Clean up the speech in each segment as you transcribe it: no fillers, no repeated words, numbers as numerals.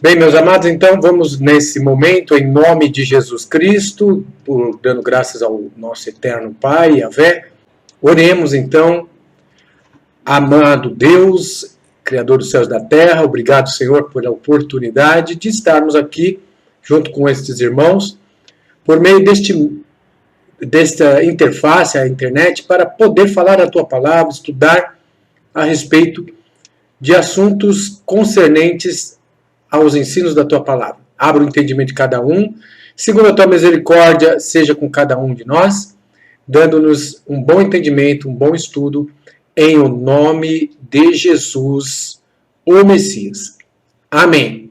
Bem, meus amados, então vamos nesse momento, em nome de Jesus Cristo, dando graças ao nosso eterno Pai, Yahvé, oremos então. Amado Deus, Criador dos céus e da terra, obrigado, Senhor, pela oportunidade de estarmos aqui junto com estes irmãos, por meio desta interface, a internet, para poder falar a Tua palavra, estudar a respeito de assuntos concernentes aos ensinos da Tua palavra. Abra o entendimento de cada um, segundo a Tua misericórdia, seja com cada um de nós, dando-nos um bom entendimento, um bom estudo, em o nome de Jesus, o Messias. Amém.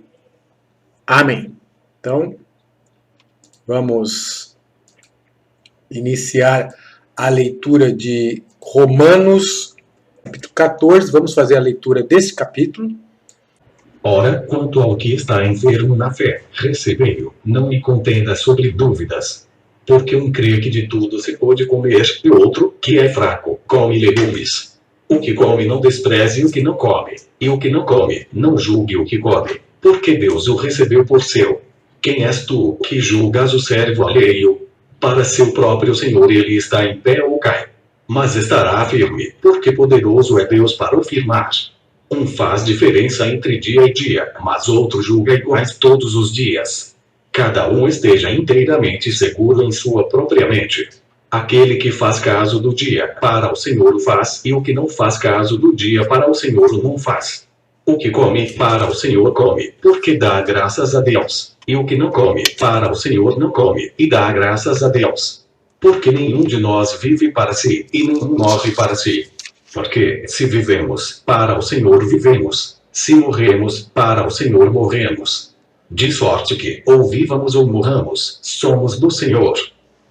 Amém. Então, vamos iniciar a leitura de Romanos, capítulo 14. Vamos fazer a leitura desse capítulo. Ora, quanto ao que está enfermo na fé, recebei-o, não me contenda sobre dúvidas. Porque um crê que de tudo se pode comer, e outro, que é fraco, come legumes. O que come não despreze o que não come, e o que não come, não julgue o que come, porque Deus o recebeu por seu. Quem és tu, que julgas o servo alheio? Para seu próprio Senhor ele está em pé ou cai. Mas estará firme, porque poderoso é Deus para o firmar. Um faz diferença entre dia e dia, mas outro julga iguais todos os dias. Cada um esteja inteiramente seguro em sua própria mente. Aquele que faz caso do dia, para o Senhor o faz, e o que não faz caso do dia, para o Senhor o não faz. O que come, para o Senhor come, porque dá graças a Deus. E o que não come, para o Senhor não come, e dá graças a Deus. Porque nenhum de nós vive para si, e nenhum morre para si. Porque, se vivemos, para o Senhor vivemos. Se morremos, para o Senhor morremos. De sorte que, ou vivamos ou morramos, somos do Senhor.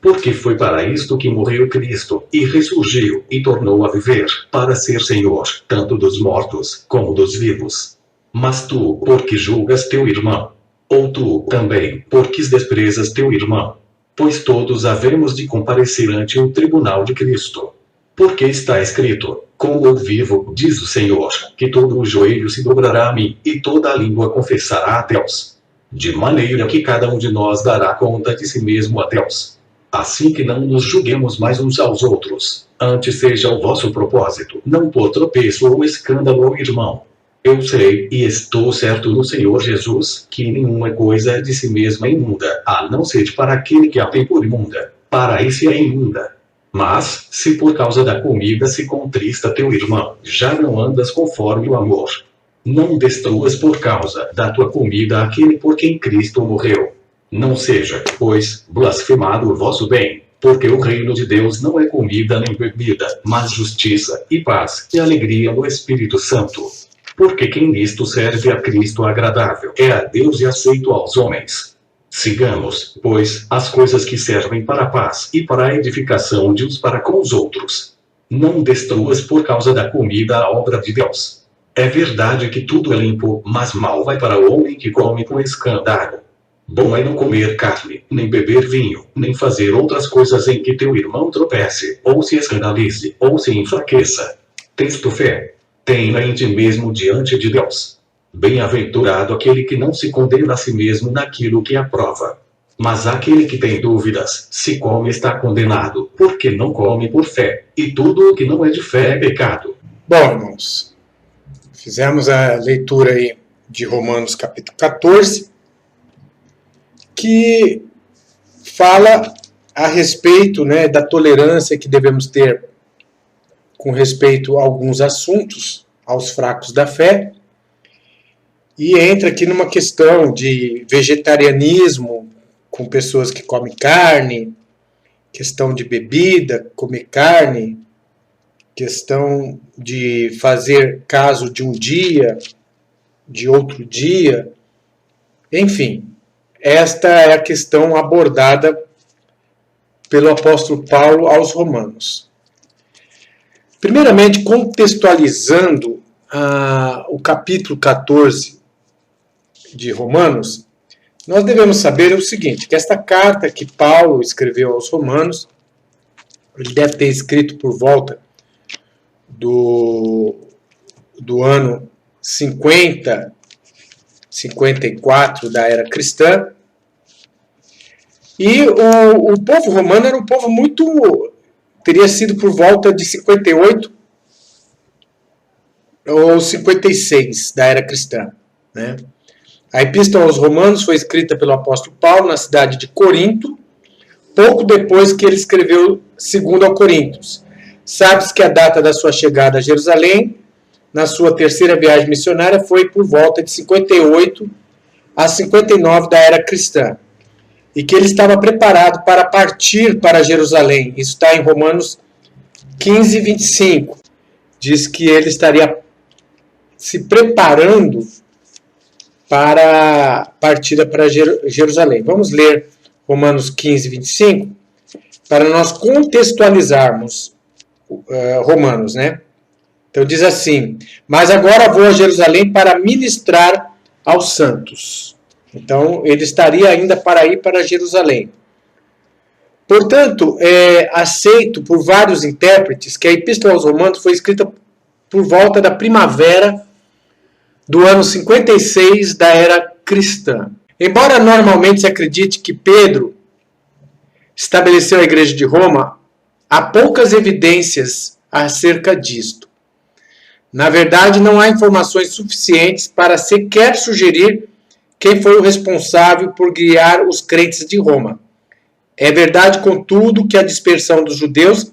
Porque foi para isto que morreu Cristo, e ressurgiu, e tornou a viver, para ser Senhor, tanto dos mortos, como dos vivos. Mas tu, porque julgas teu irmão? Ou tu, também, porque desprezas teu irmão? Pois todos havemos de comparecer ante o tribunal de Cristo. Porque está escrito, como eu vivo, diz o Senhor, que todo o joelho se dobrará a mim, e toda a língua confessará a Deus. De maneira que cada um de nós dará conta de si mesmo a Deus. Assim que não nos julguemos mais uns aos outros, antes seja o vosso propósito, não por tropeço ou escândalo ao irmão. Eu sei, e estou certo no Senhor Jesus, que nenhuma coisa é de si mesma imunda, a não ser para aquele que a tem por imunda, para esse é imunda. Mas, se por causa da comida se contrista teu irmão, já não andas conforme o amor. Não destruas por causa da tua comida aquele por quem Cristo morreu. Não seja, pois, blasfemado o vosso bem, porque o reino de Deus não é comida nem bebida, mas justiça, e paz, e alegria no Espírito Santo. Porque quem nisto serve a Cristo agradável, é a Deus e aceito aos homens. Sigamos, pois, as coisas que servem para a paz, e para a edificação de uns para com os outros. Não destruas por causa da comida a obra de Deus. É verdade que tudo é limpo, mas mal vai para o homem que come com escândalo. Bom é não comer carne, nem beber vinho, nem fazer outras coisas em que teu irmão tropece, ou se escandalize, ou se enfraqueça. Tens tu fé? Tenha em ti mesmo diante de Deus. Bem-aventurado aquele que não se condena a si mesmo naquilo que aprova. Mas aquele que tem dúvidas, se come está condenado, porque não come por fé, e tudo o que não é de fé é pecado. Bom, irmãos, fizemos a leitura aí de Romanos capítulo 14, que fala a respeito, né, da tolerância que devemos ter com respeito a alguns assuntos, aos fracos da fé, e entra aqui numa questão de vegetarianismo com pessoas que comem carne, questão de bebida, comer carne, questão de fazer caso de um dia, de outro dia, enfim. Esta é a questão abordada pelo apóstolo Paulo aos Romanos. Primeiramente, contextualizando o capítulo 14 de Romanos, nós devemos saber o seguinte, que esta carta que Paulo escreveu aos Romanos, ele deve ter escrito por volta do ano 50 54 da era cristã. E o povo romano era um povo muito... teria sido por volta de 58 ou 56 da era cristã, né? A Epístola aos Romanos foi escrita pelo apóstolo Paulo na cidade de Corinto, pouco depois que ele escreveu 2 ao Coríntios. Sabe-se que a data da sua chegada a Jerusalém, na sua terceira viagem missionária, foi por volta de 58 a 59 da era cristã, e que ele estava preparado para partir para Jerusalém. Isso está em Romanos 15, 25. Diz que ele estaria se preparando para a partida para Jerusalém. Vamos ler Romanos 15, 25, para nós contextualizarmos Romanos, né? Então diz assim: mas agora vou a Jerusalém para ministrar aos santos. Então ele estaria ainda para ir para Jerusalém. Portanto, é aceito por vários intérpretes que a Epístola aos Romanos foi escrita por volta da primavera do ano 56 da era cristã. Embora normalmente se acredite que Pedro estabeleceu a igreja de Roma, há poucas evidências acerca disto. Na verdade, não há informações suficientes para sequer sugerir quem foi o responsável por guiar os crentes de Roma. É verdade, contudo, que a dispersão dos judeus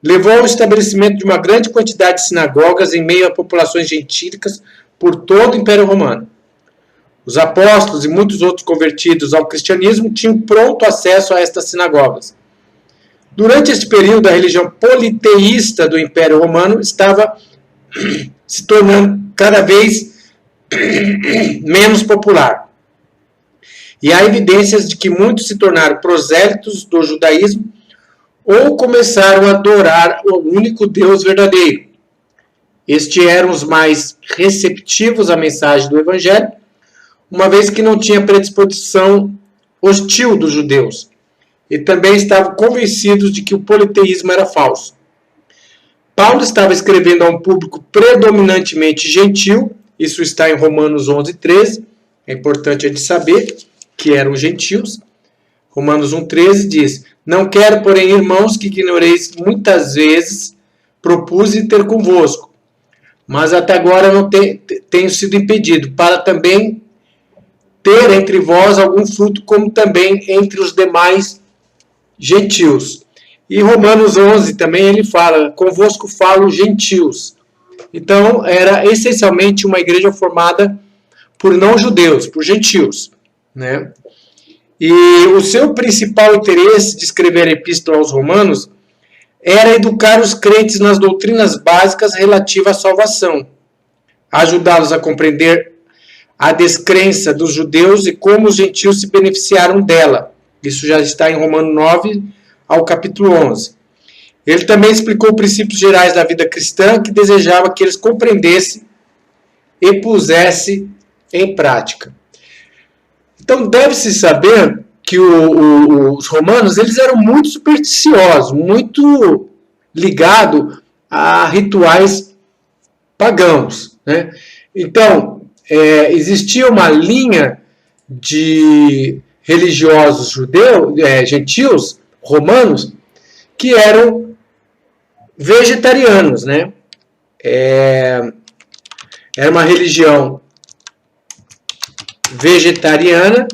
levou ao estabelecimento de uma grande quantidade de sinagogas em meio a populações gentílicas por todo o Império Romano. Os apóstolos e muitos outros convertidos ao cristianismo tinham pronto acesso a estas sinagogas. Durante este período, a religião politeísta do Império Romano estava se tornando cada vez menos popular. E há evidências de que muitos se tornaram prosélitos do judaísmo ou começaram a adorar o único Deus verdadeiro. Estes eram os mais receptivos à mensagem do Evangelho, uma vez que não tinha predisposição hostil dos judeus, e também estavam convencidos de que o politeísmo era falso. Paulo estava escrevendo a um público predominantemente gentil, isso está em Romanos 11, 13, é importante a gente saber que eram gentios. Romanos 1, 13 diz: não quero, porém, irmãos, que ignoreis muitas vezes propus ter convosco, mas até agora não tenho sido impedido, para também ter entre vós algum fruto, como também entre os demais gentios. E Romanos 11 também ele fala: convosco falo gentios. Então era essencialmente uma igreja formada por não-judeus, por gentios, né? E o seu principal interesse de escrever a Epístola aos Romanos era educar os crentes nas doutrinas básicas relativas à salvação, ajudá-los a compreender a descrença dos judeus e como os gentios se beneficiaram dela. Isso já está em Romanos 9 ao capítulo 11. Ele também explicou princípios gerais da vida cristã que desejava que eles compreendessem e pusessem em prática. Então deve-se saber que os romanos eles eram muito supersticiosos, muito ligados a rituais pagãos, né? Então, existia uma linha de religiosos gentios, romanos, que eram vegetarianos, né? Era uma religião vegetariana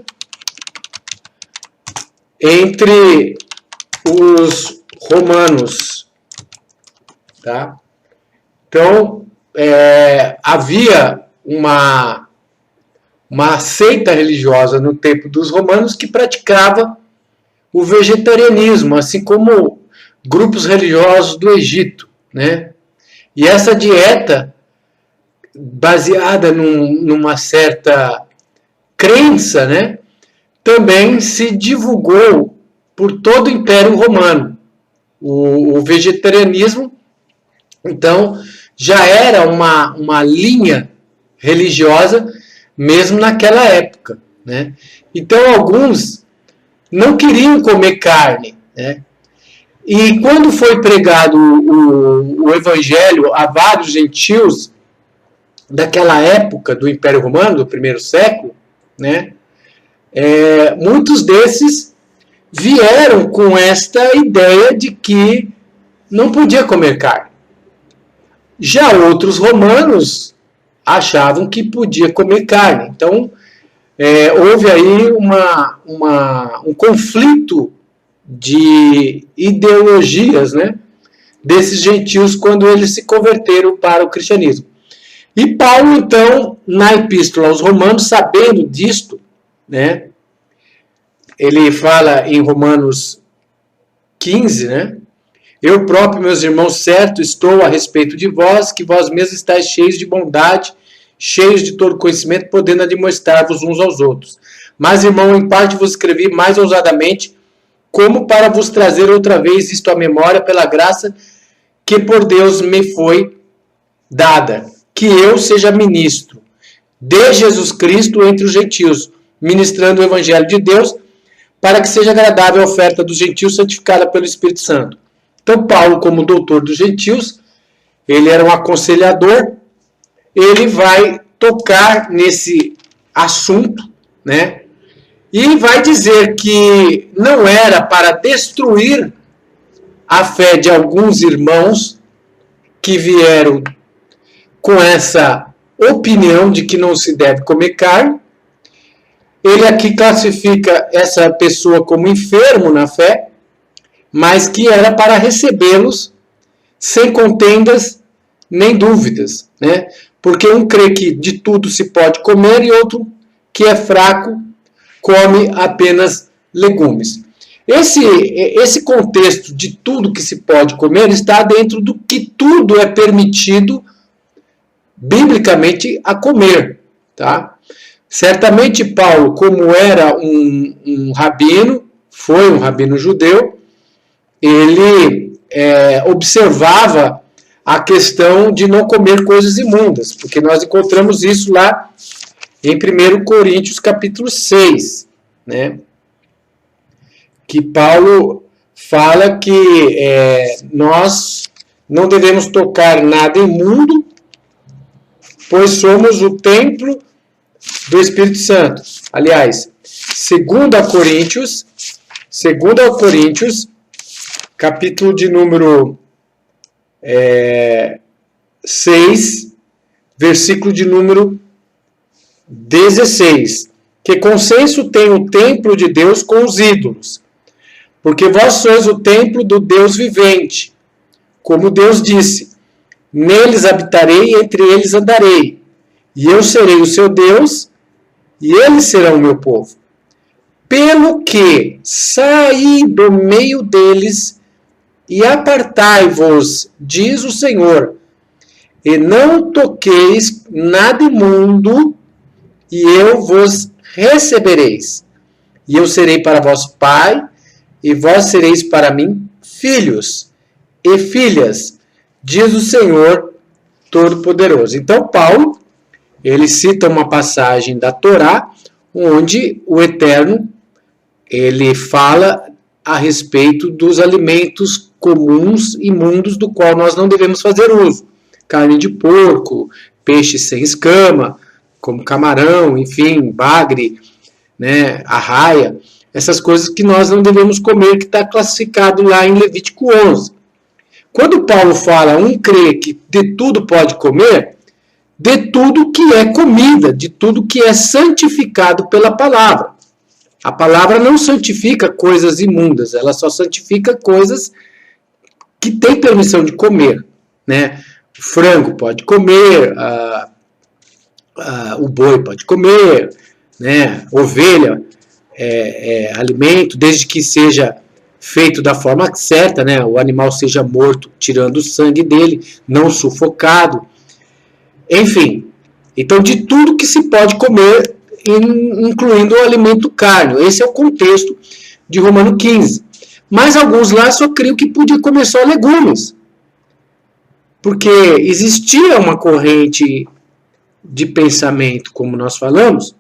entre os romanos, tá? Então, havia uma seita religiosa no tempo dos romanos que praticava o vegetarianismo, assim como grupos religiosos do Egito, né? E essa dieta, baseada numa certa crença, né, também se divulgou por todo o Império Romano. O vegetarianismo, então, já era uma linha religiosa mesmo naquela época, né? Então, alguns não queriam comer carne, né? E quando foi pregado o evangelho a vários gentios, daquela época do Império Romano, do primeiro século, né, muitos desses vieram com esta ideia de que não podia comer carne. Já outros romanos achavam que podia comer carne. Então, houve aí um conflito de ideologias, né, desses gentios quando eles se converteram para o cristianismo. E Paulo, então, na epístola aos Romanos, sabendo disto, né, ele fala em Romanos 15, né, eu próprio, meus irmãos, certo estou a respeito de vós, que vós mesmos estáis cheios de bondade, cheios de todo conhecimento, podendo admoestar-vos uns aos outros. Mas, irmão, em parte vos escrevi mais ousadamente, como para vos trazer outra vez isto à memória, pela graça que por Deus me foi dada, que eu seja ministro de Jesus Cristo entre os gentios, ministrando o evangelho de Deus, para que seja agradável a oferta dos gentios santificada pelo Espírito Santo. Então, Paulo, como doutor dos gentios, ele era um aconselhador, ele vai tocar nesse assunto, né? E vai dizer que não era para destruir a fé de alguns irmãos que vieram com essa opinião de que não se deve comer carne. Ele aqui classifica essa pessoa como enfermo na fé, mas que era para recebê-los sem contendas nem dúvidas, né? Porque um crê que de tudo se pode comer e outro que é fraco come apenas legumes. Esse contexto de tudo que se pode comer está dentro do que tudo é permitido biblicamente a comer, tá? Certamente Paulo, como era um rabino, foi um rabino judeu, ele observava a questão de não comer coisas imundas, porque nós encontramos isso lá em 1 Coríntios capítulo 6, né? Que Paulo fala que nós não devemos tocar nada imundo, pois somos o templo do Espírito Santo. Aliás, 2 Coríntios, capítulo de número 6, versículo de número 16. Que consenso tem o templo de Deus com os ídolos? Porque vós sois o templo do Deus vivente. Como Deus disse, neles habitarei e entre eles andarei. E eu serei o seu Deus, e eles serão o meu povo. Pelo que saí do meio deles e apartai-vos, diz o Senhor, e não toqueis nada imundo, e eu vos recebereis. E eu serei para vós pai, e vós sereis para mim filhos e filhas, diz o Senhor Todo-Poderoso. Então, Paulo, ele cita uma passagem da Torá, onde o Eterno, ele fala a respeito dos alimentos comuns, imundos, do qual nós não devemos fazer uso. Carne de porco, peixe sem escama, como camarão, enfim, bagre, né, arraia, essas coisas que nós não devemos comer, que está classificado lá em Levítico 11. Quando Paulo fala, um crê que de tudo pode comer, de tudo que é comida, de tudo que é santificado pela palavra. A palavra não santifica coisas imundas, ela só santifica coisas que tem permissão de comer, né? O frango pode comer, o boi pode comer, né? Ovelha é alimento, desde que seja feito da forma certa, né? O animal seja morto, tirando o sangue dele, não sufocado. Enfim, então de tudo que se pode comer, incluindo o alimento carne. Esse é o contexto de Romano 15. Mas alguns lá só criam que podia comer só legumes. Porque existia uma corrente de pensamento, como nós falamos,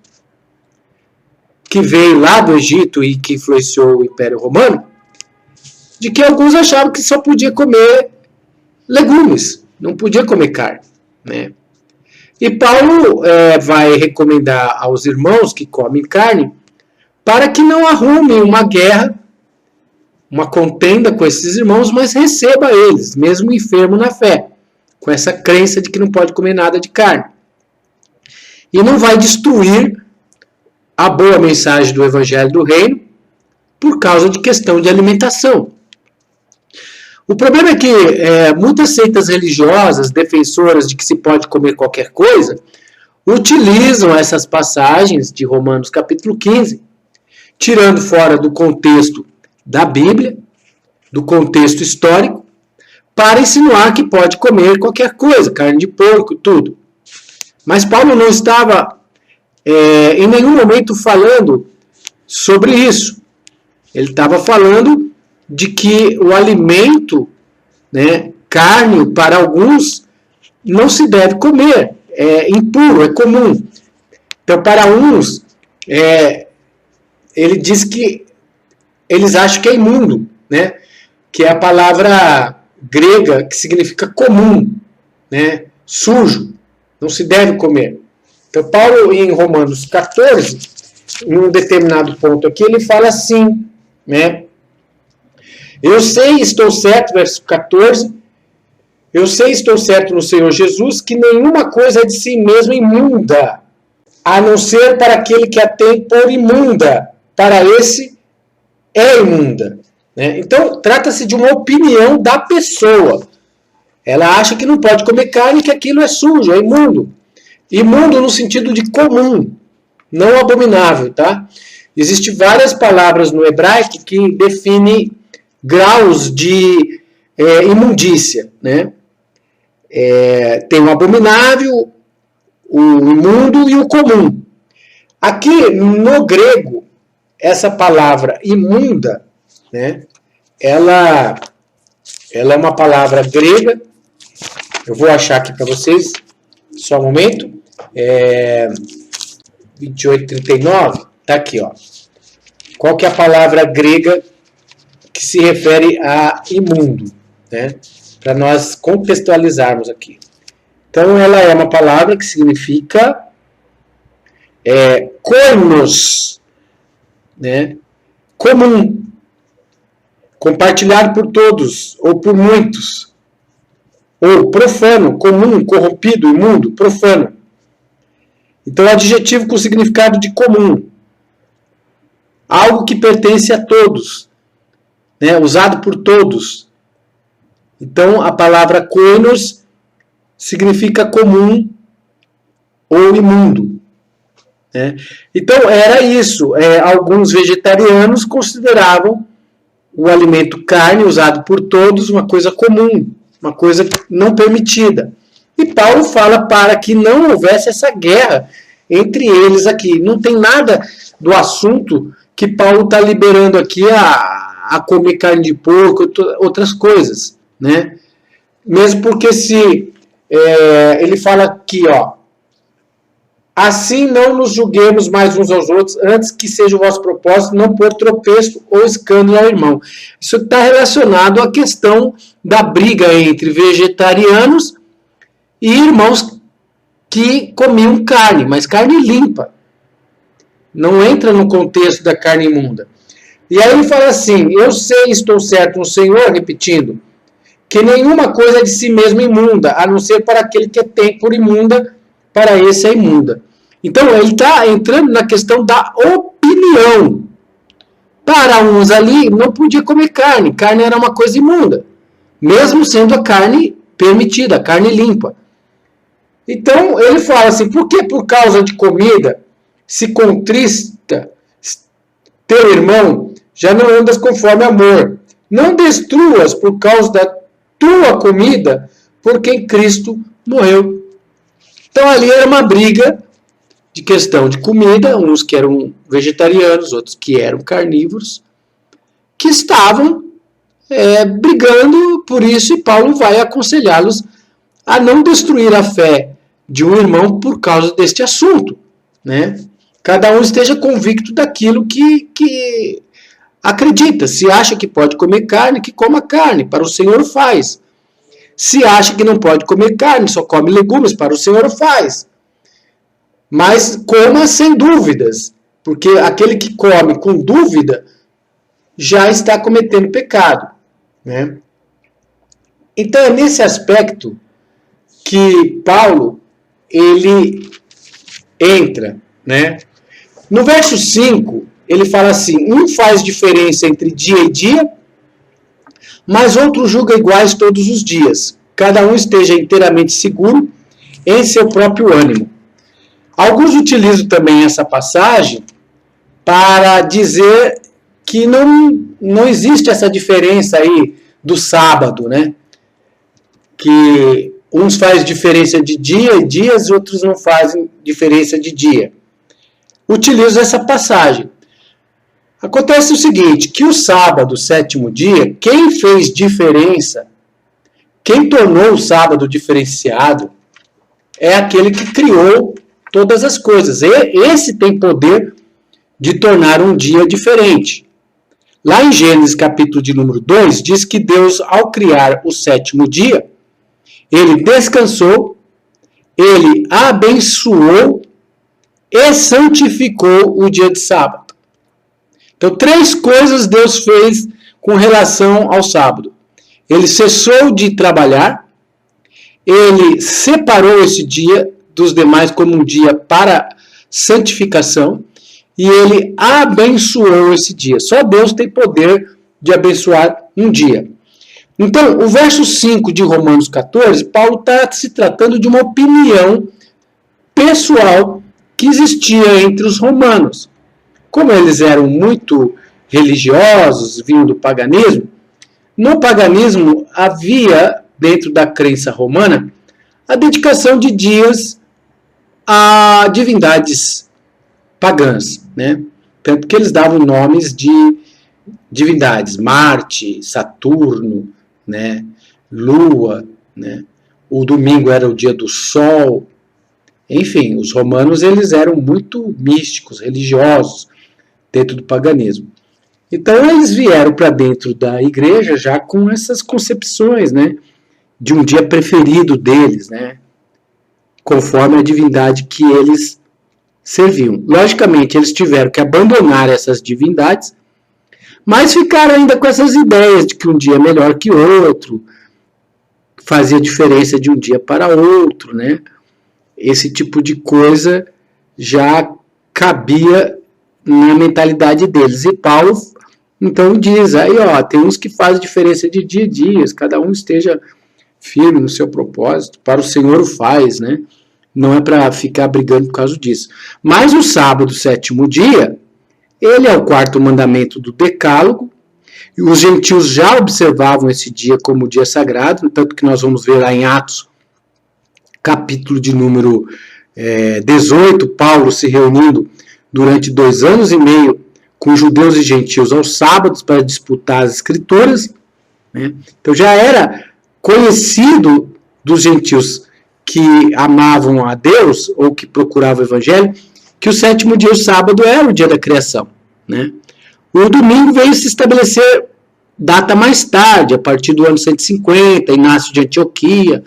que veio lá do Egito e que influenciou o Império Romano, de que alguns achavam que só podia comer legumes, não podia comer carne, né? E Paulo vai recomendar aos irmãos que comem carne para que não arrume uma guerra, uma contenda com esses irmãos, mas receba eles, mesmo enfermo na fé, com essa crença de que não pode comer nada de carne. E não vai destruir a boa mensagem do Evangelho do Reino por causa de questão de alimentação. O problema é que muitas seitas religiosas, defensoras de que se pode comer qualquer coisa, utilizam essas passagens de Romanos capítulo 15, tirando fora do contexto da Bíblia, do contexto histórico, para insinuar que pode comer qualquer coisa, carne de porco, tudo. Mas Paulo não estava em nenhum momento falando sobre isso. Ele estava falando de que o alimento, né, carne, para alguns, não se deve comer. É impuro, é comum. Então, para uns, ele diz que eles acham que é imundo, né? Que é a palavra grega que significa comum, né? Sujo, não se deve comer. Então, Paulo, em Romanos 14, em um determinado ponto aqui, ele fala assim, né? Eu sei, estou certo, verso 14, eu sei, estou certo no Senhor Jesus, que nenhuma coisa é de si mesma imunda, a não ser para aquele que a tem por imunda, para esse é imunda. Né? Então, trata-se de uma opinião da pessoa. Ela acha que não pode comer carne, que aquilo é sujo, é imundo. Imundo no sentido de comum, não abominável, tá? Existem várias palavras no hebraico que definem graus de imundícia, né? Tem o abominável, o imundo e o comum. Aqui, no grego, essa palavra imunda, né? Ela é uma palavra grega. Eu vou achar aqui para vocês, só um momento. 2839, tá aqui, ó. Qual que é a palavra grega que se refere a imundo, né? Para nós contextualizarmos aqui. Então, ela é uma palavra que significa koinos, né? Comum, compartilhado por todos ou por muitos, ou profano, comum, corrompido, imundo, profano. Então, adjetivo com significado de comum, algo que pertence a todos, né? Usado por todos. Então, a palavra koinos significa comum ou imundo. Né? Então, era isso. Alguns vegetarianos consideravam o alimento carne, usado por todos, uma coisa comum, uma coisa não permitida. E Paulo fala para que não houvesse essa guerra entre eles aqui. Não tem nada do assunto que Paulo está liberando aqui a comer carne de porco, outras coisas. Né? Mesmo porque se ele fala aqui, ó, assim não nos julguemos mais uns aos outros, antes que seja o vosso propósito não pôr tropeço ou escândalo ao irmão. Isso está relacionado à questão da briga entre vegetarianos e irmãos que comiam carne, mas carne limpa. Não entra no contexto da carne imunda. E aí ele fala assim, eu sei, estou certo no Senhor, repetindo, que nenhuma coisa é de si mesmo imunda, a não ser para aquele que tem por imunda, para esse é imunda. Então, ele está entrando na questão da opinião. Para uns ali, não podia comer carne. Carne era uma coisa imunda. Mesmo sendo a carne permitida, a carne limpa. Então, ele fala assim, por que por causa de comida se contrista teu irmão, já não andas conforme amor? Não destruas por causa da tua comida, por quem Cristo morreu. Então ali era uma briga de questão de comida, uns que eram vegetarianos, outros que eram carnívoros, que estavam brigando por isso, e Paulo vai aconselhá-los a não destruir a fé de um irmão por causa deste assunto. Né? Cada um esteja convicto daquilo que acredita. Se acha que pode comer carne, que coma carne, para o Senhor o faz. Se acha que não pode comer carne, só come legumes, para o Senhor o faz. mas coma sem dúvidas, porque aquele que come com dúvida já está cometendo pecado, né? Então é nesse aspecto que Paulo ele entra, né? No verso 5, ele fala assim: um faz diferença entre dia e dia, mas outro julga iguais todos os dias. Cada um esteja inteiramente seguro em seu próprio ânimo. Alguns utilizam também essa passagem para dizer que não existe essa diferença aí do sábado, né? Que uns fazem diferença de dia e dias, outros não fazem diferença de dia. Utilizo essa passagem. Acontece o seguinte, que o sábado, o sétimo dia, quem fez diferença, quem tornou o sábado diferenciado, é aquele que criou todas as coisas. Esse tem poder de tornar um dia diferente. Lá em Gênesis capítulo de número 2, diz que Deus, ao criar o sétimo dia, ele descansou, ele abençoou e santificou o dia de sábado. Então, 3 coisas Deus fez com relação ao sábado. Ele cessou de trabalhar, ele separou esse dia dos demais como um dia para santificação e ele abençoou esse dia. Só Deus tem poder de abençoar um dia. Então, o verso 5 de Romanos 14, Paulo está se tratando de uma opinião pessoal que existia entre os romanos. Como eles eram muito religiosos, vinham do paganismo, no paganismo havia, dentro da crença romana, a dedicação de dias a divindades pagãs, né? Tanto que eles davam nomes de divindades, Marte, Saturno, né? Lua, né? O domingo era o dia do sol. Enfim, os romanos eles eram muito místicos, religiosos, dentro do paganismo. Então eles vieram para dentro da igreja já com essas concepções, né? De um dia preferido deles, né? Conforme a divindade que eles serviam. Logicamente, eles tiveram que abandonar essas divindades, mas ficaram ainda com essas ideias de que um dia é melhor que outro, fazia diferença de um dia para outro, né? Esse tipo de coisa já cabia na mentalidade deles. E Paulo, então, diz aí, ó, tem uns que fazem diferença de dia a dia, cada um esteja firme no seu propósito, para o Senhor o faz, né? Não é para ficar brigando por causa disso. Mas o sábado, sétimo dia, ele é o 4º mandamento do Decálogo, e os gentios já observavam esse dia como dia sagrado, tanto que nós vamos ver lá em Atos, capítulo de número 18, Paulo se reunindo durante 2 anos e meio com judeus e gentios aos sábados para disputar as escrituras, né? Então já era conhecido dos gentios que amavam a Deus ou que procuravam o evangelho, que o sétimo dia, o sábado, era o dia da criação, né? O domingo veio se estabelecer data mais tarde, a partir do ano 150, Inácio de Antioquia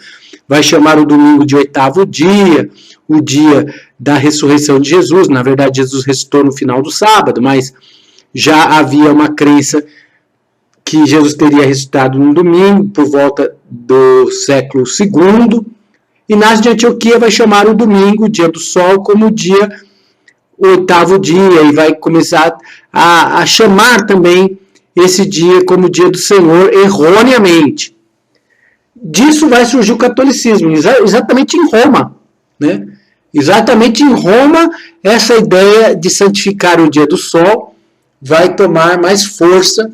vai chamar o domingo de 8º dia, o dia da ressurreição de Jesus. Na verdade, Jesus ressuscitou no final do sábado, mas já havia uma crença que Jesus teria ressuscitado no domingo, por volta do século II. Inácio de Antioquia vai chamar o domingo, o dia do sol, como o dia, o 8º dia, e vai começar a chamar também esse dia como dia do Senhor erroneamente. Disso vai surgir o catolicismo, exatamente em Roma, né? Exatamente em Roma, essa ideia de santificar o dia do sol vai tomar mais força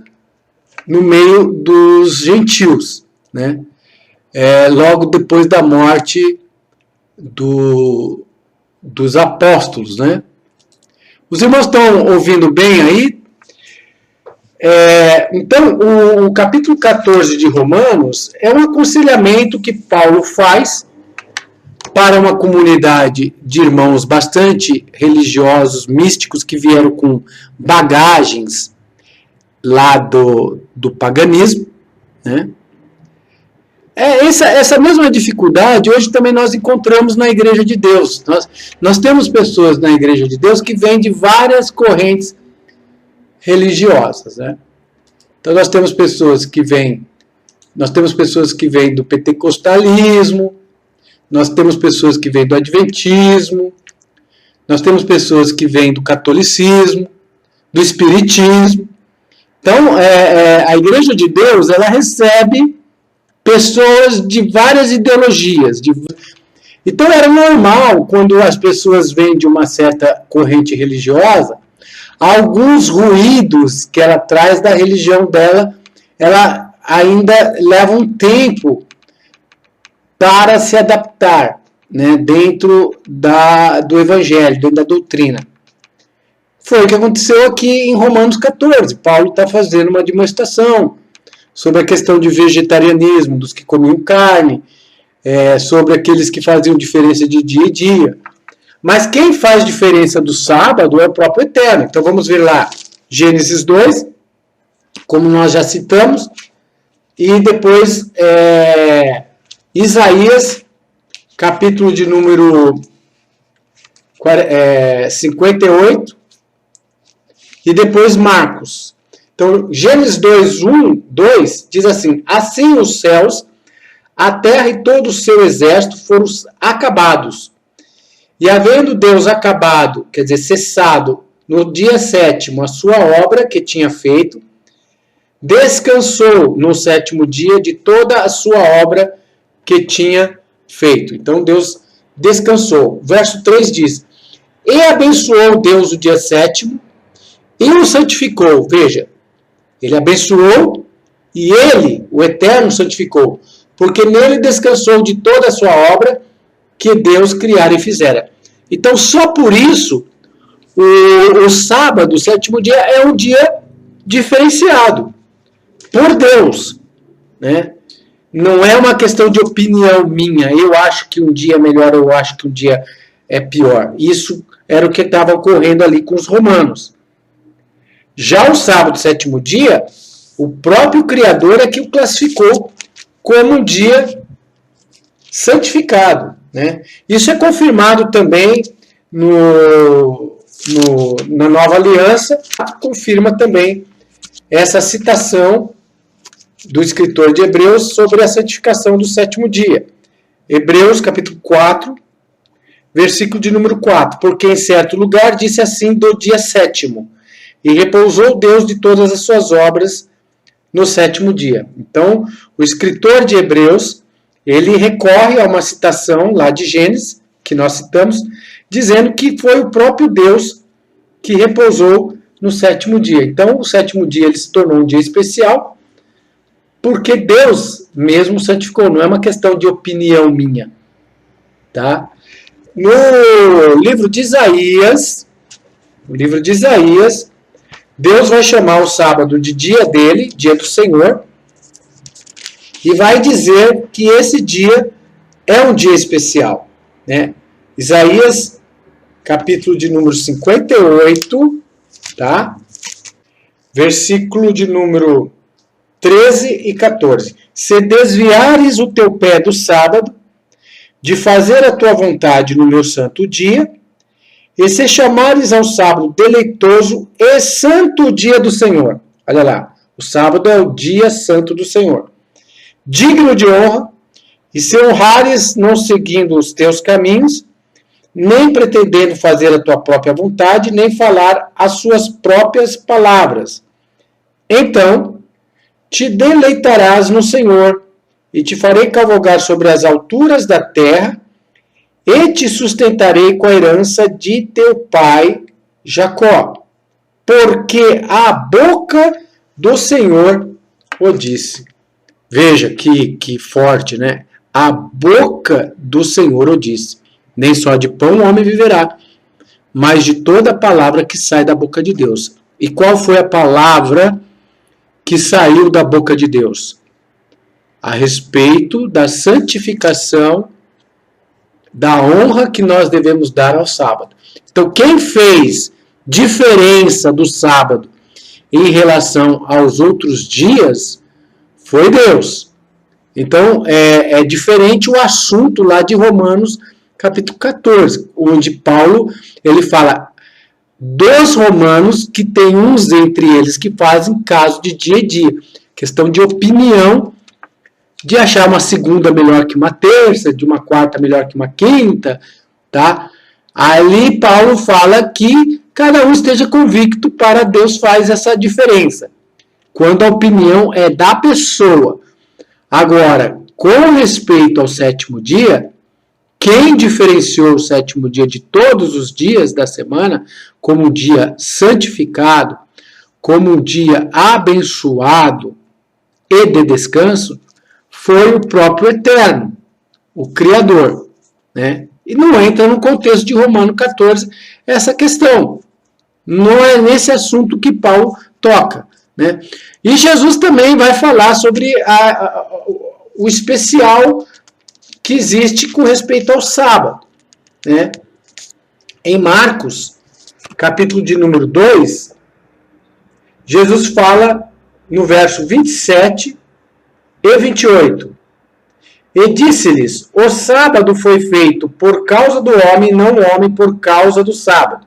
no meio dos gentios, né? Logo depois da morte dos apóstolos, né? Os irmãos estão ouvindo bem aí? Então, o capítulo 14 de Romanos é um aconselhamento que Paulo faz para uma comunidade de irmãos bastante religiosos, místicos, que vieram com bagagens lá do paganismo, né? Essa mesma dificuldade hoje também nós encontramos na Igreja de Deus. Nós temos pessoas na Igreja de Deus que vêm de várias correntes religiosas, né? Então nós temos pessoas que vêm do pentecostalismo, nós temos pessoas que vêm do adventismo, nós temos pessoas que vêm do catolicismo, do espiritismo. Então a Igreja de Deus, ela recebe pessoas de várias ideologias. Então era normal, quando as pessoas vêm de uma certa corrente religiosa, alguns ruídos que ela traz da religião dela, ela ainda leva um tempo para se adaptar, né, dentro do Evangelho, dentro da doutrina. Foi o que aconteceu aqui em Romanos 14. Paulo está fazendo uma demonstração sobre a questão de vegetarianismo, dos que comiam carne, sobre aqueles que faziam diferença de dia e dia. Mas quem faz diferença do sábado é o próprio Eterno. Então vamos ver lá, Gênesis 2, como nós já citamos, e depois Isaías, capítulo de número 58, e depois Marcos. Então, Gênesis 2, 1, 2 diz assim: assim os céus, a terra e todo o seu exército foram acabados. E havendo Deus acabado, quer dizer, cessado, no dia 7º a sua obra que tinha feito, descansou no 7º dia de toda a sua obra que tinha feito. Então Deus descansou. Verso 3 diz: e abençoou Deus o dia 7º e o santificou. Veja, ele abençoou e ele, o Eterno, santificou, porque nele descansou de toda a sua obra que Deus criara e fizera. Então, só por isso, o sábado, o 7º dia, é um dia diferenciado por Deus, né? Não é uma questão de opinião minha. Eu acho que um dia é melhor, eu acho que um dia é pior. Isso era o que estava ocorrendo ali com os romanos. Já o sábado, 7º dia, o próprio Criador é que o classificou como um dia santificado, né? Isso é confirmado também na Nova Aliança, confirma também essa citação do escritor de Hebreus sobre a santificação do 7º dia. Hebreus, capítulo 4, versículo de número 4. Porque em certo lugar disse assim do dia 7º, e repousou Deus de todas as suas obras no 7º dia. Então, o escritor de Hebreus, ele recorre a uma citação lá de Gênesis, que nós citamos, dizendo que foi o próprio Deus que repousou no 7º dia. Então, o 7º dia ele se tornou um dia especial, porque Deus mesmo santificou. Não é uma questão de opinião minha. Tá? No livro de Isaías, Deus vai chamar o sábado de dia dele, dia do Senhor, e vai dizer que esse dia é um dia especial, né? Isaías, capítulo de número 58, tá? Versículo de número 13 e 14. Se desviares o teu pé do sábado, de fazer a tua vontade no meu santo dia, e se chamares ao sábado deleitoso e santo dia do Senhor. Olha lá, o sábado é o dia santo do Senhor. Digno de honra, e se honrares não seguindo os teus caminhos, nem pretendendo fazer a tua própria vontade, nem falar as suas próprias palavras. Então, te deleitarás no Senhor, e te farei cavalgar sobre as alturas da terra, e te sustentarei com a herança de teu pai Jacó, porque a boca do Senhor o disse. Veja que forte, né? A boca do Senhor o disse. Nem só de pão o homem viverá, mas de toda a palavra que sai da boca de Deus. E qual foi a palavra que saiu da boca de Deus? A respeito da santificação, da honra que nós devemos dar ao sábado. Então, quem fez diferença do sábado em relação aos outros dias foi Deus. Então, é diferente o assunto lá de Romanos, capítulo 14, onde Paulo, ele fala dos romanos, que tem uns entre eles que fazem caso de dia a dia. Questão de opinião, de achar uma segunda melhor que uma terça, de uma quarta melhor que uma quinta, tá? Ali Paulo fala que cada um esteja convicto, para Deus faz essa diferença. Quando a opinião é da pessoa. Agora, com respeito ao sétimo dia, quem diferenciou o sétimo dia de todos os dias da semana como um dia santificado, como um dia abençoado e de descanso, foi o próprio Eterno, o Criador, né? E não entra no contexto de Romanos 14 essa questão. Não é nesse assunto que Paulo toca, né? E Jesus também vai falar sobre o especial que existe com respeito ao sábado, né? Em Marcos, capítulo de número 2, Jesus fala no verso 27 e 28. E disse-lhes, o sábado foi feito por causa do homem, não o homem por causa do sábado.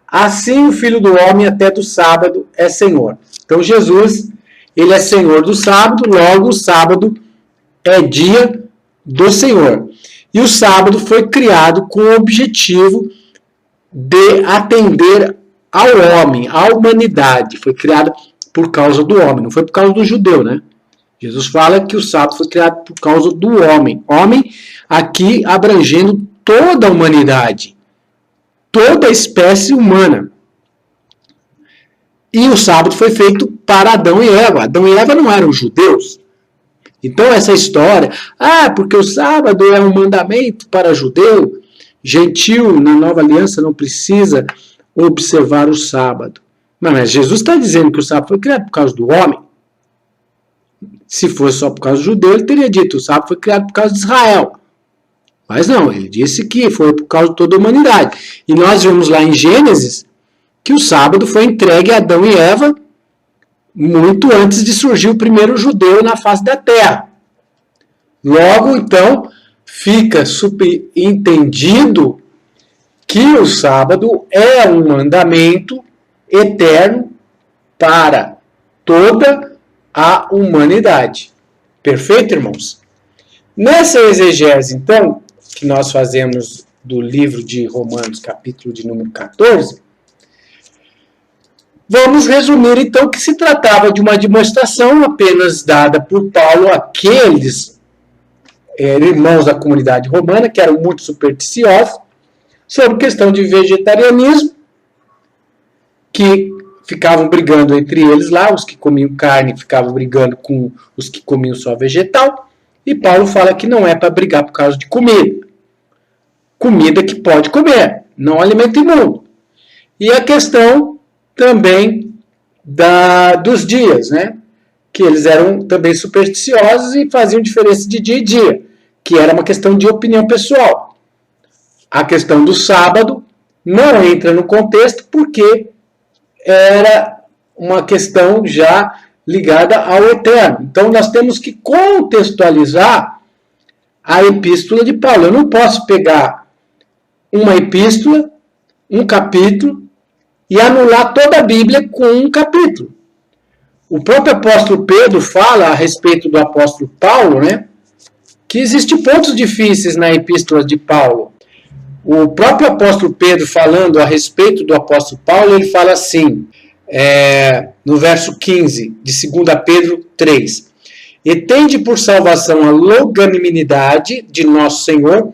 Assim o Filho do Homem até do sábado é Senhor. Então Jesus, ele é Senhor do sábado, logo o sábado é dia do Senhor. E o sábado foi criado com o objetivo de atender ao homem, à humanidade. Foi criado por causa do homem, não foi por causa do judeu, né? Jesus fala que o sábado foi criado por causa do homem. Homem aqui abrangendo toda a humanidade, toda a espécie humana. E o sábado foi feito para Adão e Eva. Adão e Eva não eram judeus. Então essa história, porque o sábado é um mandamento para judeu, gentil na nova aliança não precisa observar o sábado. Mas Jesus está dizendo que o sábado foi criado por causa do homem. Se fosse só por causa do judeu, ele teria dito que o sábado foi criado por causa de Israel. Mas não, ele disse que foi por causa de toda a humanidade. E nós vemos lá em Gênesis que o sábado foi entregue a Adão e Eva muito antes de surgir o primeiro judeu na face da terra. Logo, então, fica subentendido que o sábado é um mandamento eterno para toda a humanidade. Perfeito, irmãos? Nessa exegese, então, que nós fazemos do livro de Romanos, capítulo de número 14, vamos resumir, então, que se tratava de uma demonstração apenas dada por Paulo àqueles irmãos da comunidade romana, que eram muito supersticiosos, sobre questão de vegetarianismo, que ficavam brigando entre eles lá, os que comiam carne ficavam brigando com os que comiam só vegetal, e Paulo fala que não é para brigar por causa de comida. Comida que pode comer, não alimento imundo. E a questão também dos dias, né? Que eles eram também supersticiosos e faziam diferença de dia e dia, que era uma questão de opinião pessoal. A questão do sábado não entra no contexto porque era uma questão já ligada ao eterno. Então nós temos que contextualizar a epístola de Paulo. Eu não posso pegar uma epístola, um capítulo, e anular toda a Bíblia com um capítulo. O próprio apóstolo Pedro fala a respeito do apóstolo Paulo, né, que existem pontos difíceis na epístola de Paulo. O próprio apóstolo Pedro, falando a respeito do apóstolo Paulo, ele fala assim, no verso 15 de 2 Pedro 3. E tende por salvação a longanimidade de nosso Senhor,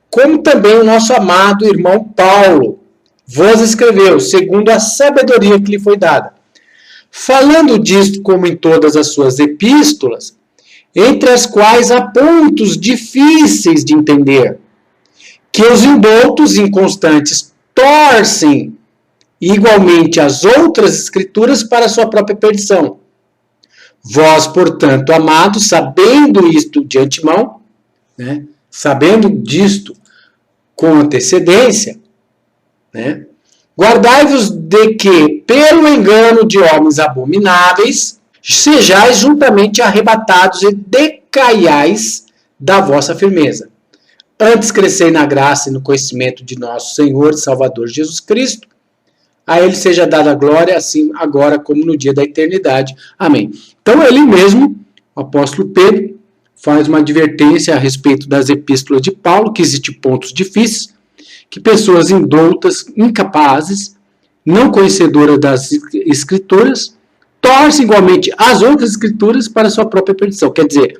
como também o nosso amado irmão Paulo vos escreveu, segundo a sabedoria que lhe foi dada. Falando disto, como em todas as suas epístolas, entre as quais há pontos difíceis de entender, que os indoutos inconstantes torcem igualmente as outras escrituras para a sua própria perdição. Vós, portanto, amados, sabendo isto de antemão, né, sabendo disto com antecedência, né, guardai-vos de que, pelo engano de homens abomináveis, sejais juntamente arrebatados e decaiais da vossa firmeza. Antes crescei na graça e no conhecimento de nosso Senhor e Salvador Jesus Cristo. A Ele seja dada a glória, assim agora como no dia da eternidade. Amém. Então ele mesmo, o apóstolo Pedro, faz uma advertência a respeito das epístolas de Paulo, que existem pontos difíceis, que pessoas indoutas, incapazes, não conhecedoras das escrituras, torcem igualmente as outras escrituras para a sua própria perdição. Quer dizer,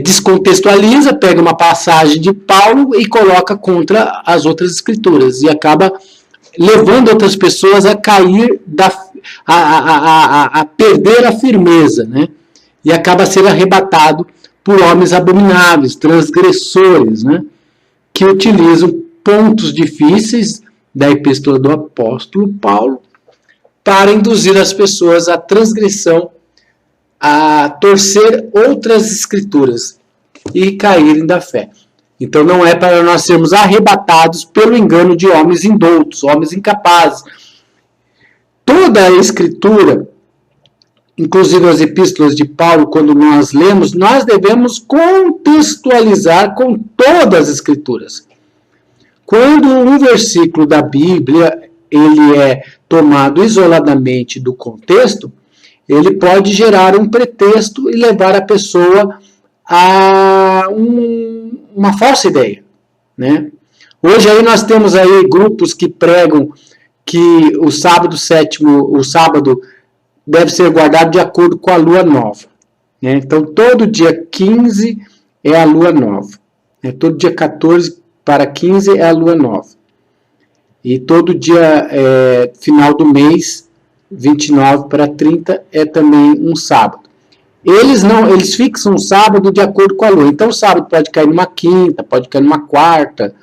descontextualiza, pega uma passagem de Paulo e coloca contra as outras escrituras e acaba levando outras pessoas a cair, a perder a firmeza, né? E acaba sendo arrebatado por homens abomináveis, transgressores, né? Que utilizam pontos difíceis da epístola do apóstolo Paulo para induzir as pessoas à transgressão, a torcer outras escrituras e caírem da fé. Então não é para nós sermos arrebatados pelo engano de homens indoutos, homens incapazes. Toda a escritura, inclusive as epístolas de Paulo, quando nós lemos, nós devemos contextualizar com todas as escrituras. Quando um versículo da Bíblia ele é tomado isoladamente do contexto, ele pode gerar um pretexto e levar a pessoa a uma falsa ideia, né? Hoje aí nós temos aí grupos que pregam que o sábado deve ser guardado de acordo com a lua nova, né? Então todo dia 15 é a lua nova, né? Todo dia 14 para 15 é a lua nova, e todo dia final do mês 29 para 30 é também um sábado. Eles fixam o sábado de acordo com a lua. Então o sábado pode cair numa quinta, pode cair numa quarta.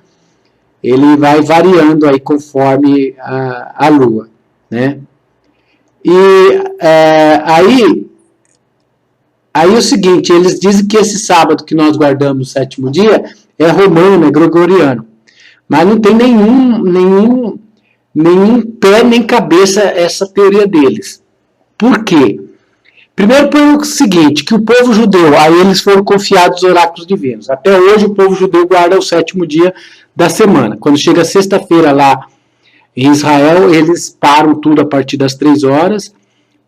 Ele vai variando aí conforme a lua, né? E aí é o seguinte, eles dizem que esse sábado que nós guardamos o sétimo dia é romano, é gregoriano. Mas não tem nenhum pé nem cabeça essa teoria deles. Por quê? Primeiro pelo seguinte, que o povo judeu, aí eles foram confiados os oráculos divinos. Até hoje o povo judeu guarda o sétimo dia da semana. Quando chega sexta-feira lá em Israel, eles param tudo a partir das 3 horas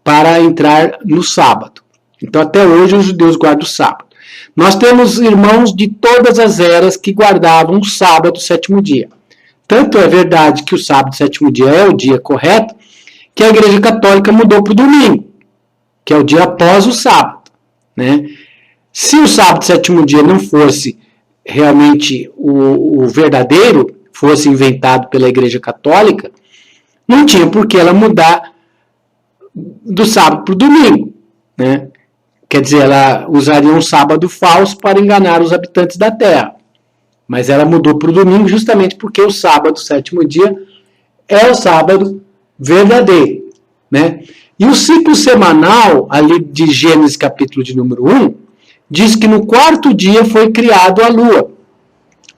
para entrar no sábado. Então até hoje os judeus guardam o sábado. Nós temos irmãos de todas as eras que guardavam o sábado, o sétimo dia. Tanto é verdade que o sábado, sétimo dia, é o dia correto, que a Igreja Católica mudou para o domingo, que é o dia após o sábado, né? Se o sábado, sétimo dia, não fosse realmente o verdadeiro, fosse inventado pela Igreja Católica, não tinha por que ela mudar do sábado para o domingo, né? Quer dizer, ela usaria um sábado falso para enganar os habitantes da Terra. Mas ela mudou para o domingo justamente porque o sábado, sétimo dia, é o sábado verdadeiro, né? E o ciclo semanal, ali de Gênesis capítulo de número 1, diz que no quarto dia foi criado a lua.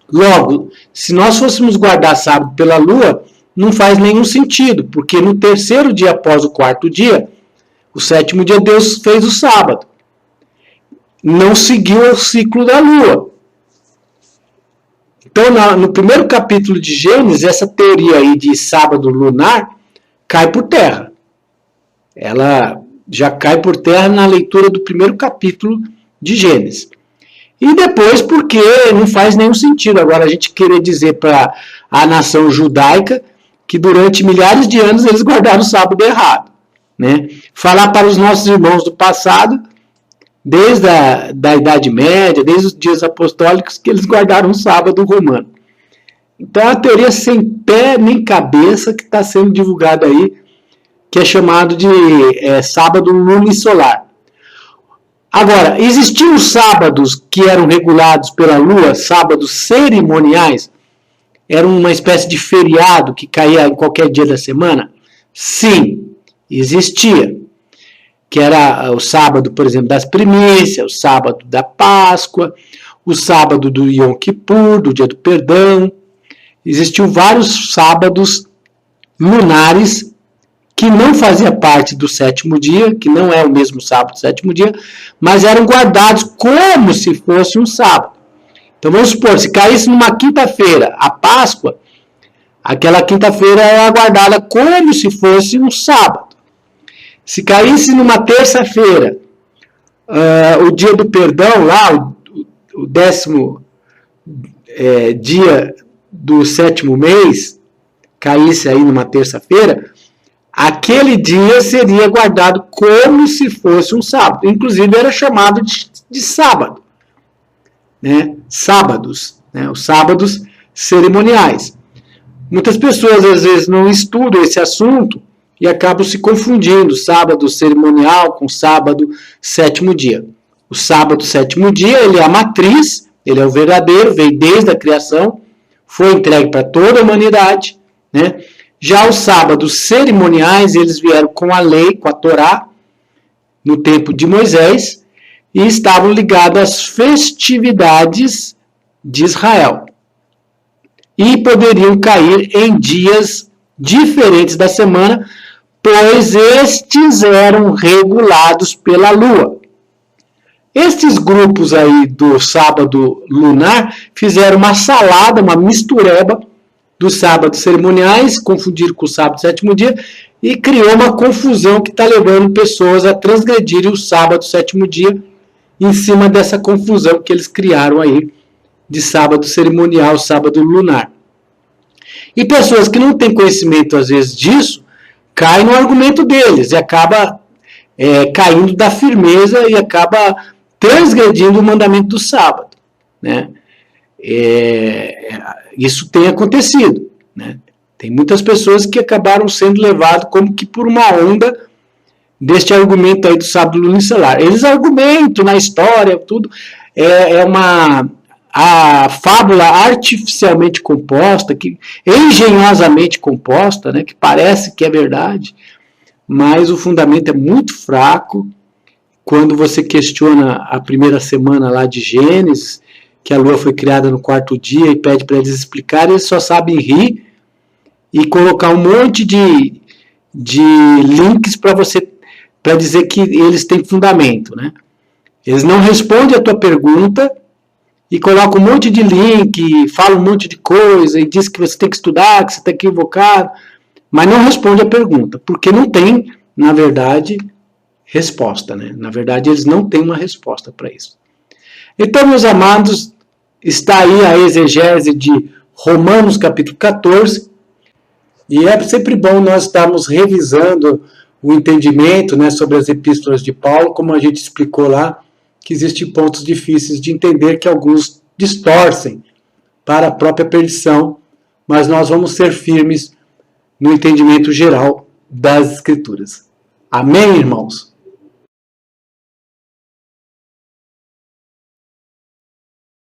Logo, se nós fôssemos guardar sábado pela lua, não faz nenhum sentido, porque no terceiro dia após o quarto dia, o sétimo dia, Deus fez o sábado. Não seguiu o ciclo da lua. Então, no primeiro capítulo de Gênesis, essa teoria aí de sábado lunar cai por terra. Ela já cai por terra na leitura do primeiro capítulo de Gênesis. E depois, porque não faz nenhum sentido agora a gente querer dizer para a nação judaica que durante milhares de anos eles guardaram o sábado errado, né? Falar para os nossos irmãos do passado, desde a Idade Média, desde os dias apostólicos, que eles guardaram o sábado romano. Então é uma teoria sem pé nem cabeça que está sendo divulgada aí, que é chamado de sábado lunisolar. Agora, existiam sábados que eram regulados pela lua, sábados cerimoniais? Era uma espécie de feriado que caía em qualquer dia da semana? Sim, existia. Que era o sábado, por exemplo, das primícias, o sábado da Páscoa, o sábado do Yom Kippur, do Dia do Perdão. Existiam vários sábados lunares que não fazia parte do sétimo dia, que não é o mesmo sábado do sétimo dia, mas eram guardados como se fosse um sábado. Então vamos supor, se caísse numa quinta-feira, a Páscoa, aquela quinta-feira era guardada como se fosse um sábado. Se caísse numa terça-feira, o dia do perdão, lá, o 10º dia do sétimo mês, caísse aí numa terça-feira, aquele dia seria guardado como se fosse um sábado. Inclusive era chamado de sábado. Né? Sábados, né? Os sábados cerimoniais. Muitas pessoas às vezes não estudam esse assunto e acabam se confundindo sábado cerimonial com sábado sétimo dia. O sábado sétimo dia, ele é a matriz, ele é o verdadeiro, veio desde a criação, foi entregue para toda a humanidade, né? Já os sábados cerimoniais, eles vieram com a lei, com a Torá, no tempo de Moisés, e estavam ligados às festividades de Israel. E poderiam cair em dias diferentes da semana, pois estes eram regulados pela lua. Estes grupos aí do sábado lunar fizeram uma salada, uma mistureba dos sábados cerimoniais, confundiram com o sábado sétimo dia, e criou uma confusão que está levando pessoas a transgredirem o sábado sétimo dia em cima dessa confusão que eles criaram aí de sábado cerimonial, sábado lunar. E pessoas que não têm conhecimento às vezes disso, caem no argumento deles e acaba caindo da firmeza e acaba transgredindo o mandamento do sábado, né? Isso tem acontecido, né? Tem muitas pessoas que acabaram sendo levadas como que por uma onda deste argumento aí do sábado lunisolar. Eles argumentam na história, tudo, a fábula artificialmente composta, engenhosamente composta, né, que parece que é verdade, mas o fundamento é muito fraco. Quando você questiona a primeira semana lá de Gênesis, que a lua foi criada no 4º dia, e pede para eles explicarem, eles só sabem rir e colocar um monte de links para dizer que eles têm fundamento, né? Eles não respondem a tua pergunta e colocam um monte de link, falam um monte de coisa e diz que você tem que estudar, que você está equivocado, mas não responde a pergunta, porque não tem, na verdade, resposta, né? Na verdade, eles não têm uma resposta para isso. Então, meus amados, está aí a exegese de Romanos capítulo 14, e é sempre bom nós estarmos revisando o entendimento, né, sobre as epístolas de Paulo, como a gente explicou lá, que existem pontos difíceis de entender que alguns distorcem para a própria perdição, mas nós vamos ser firmes no entendimento geral das Escrituras. Amém, irmãos?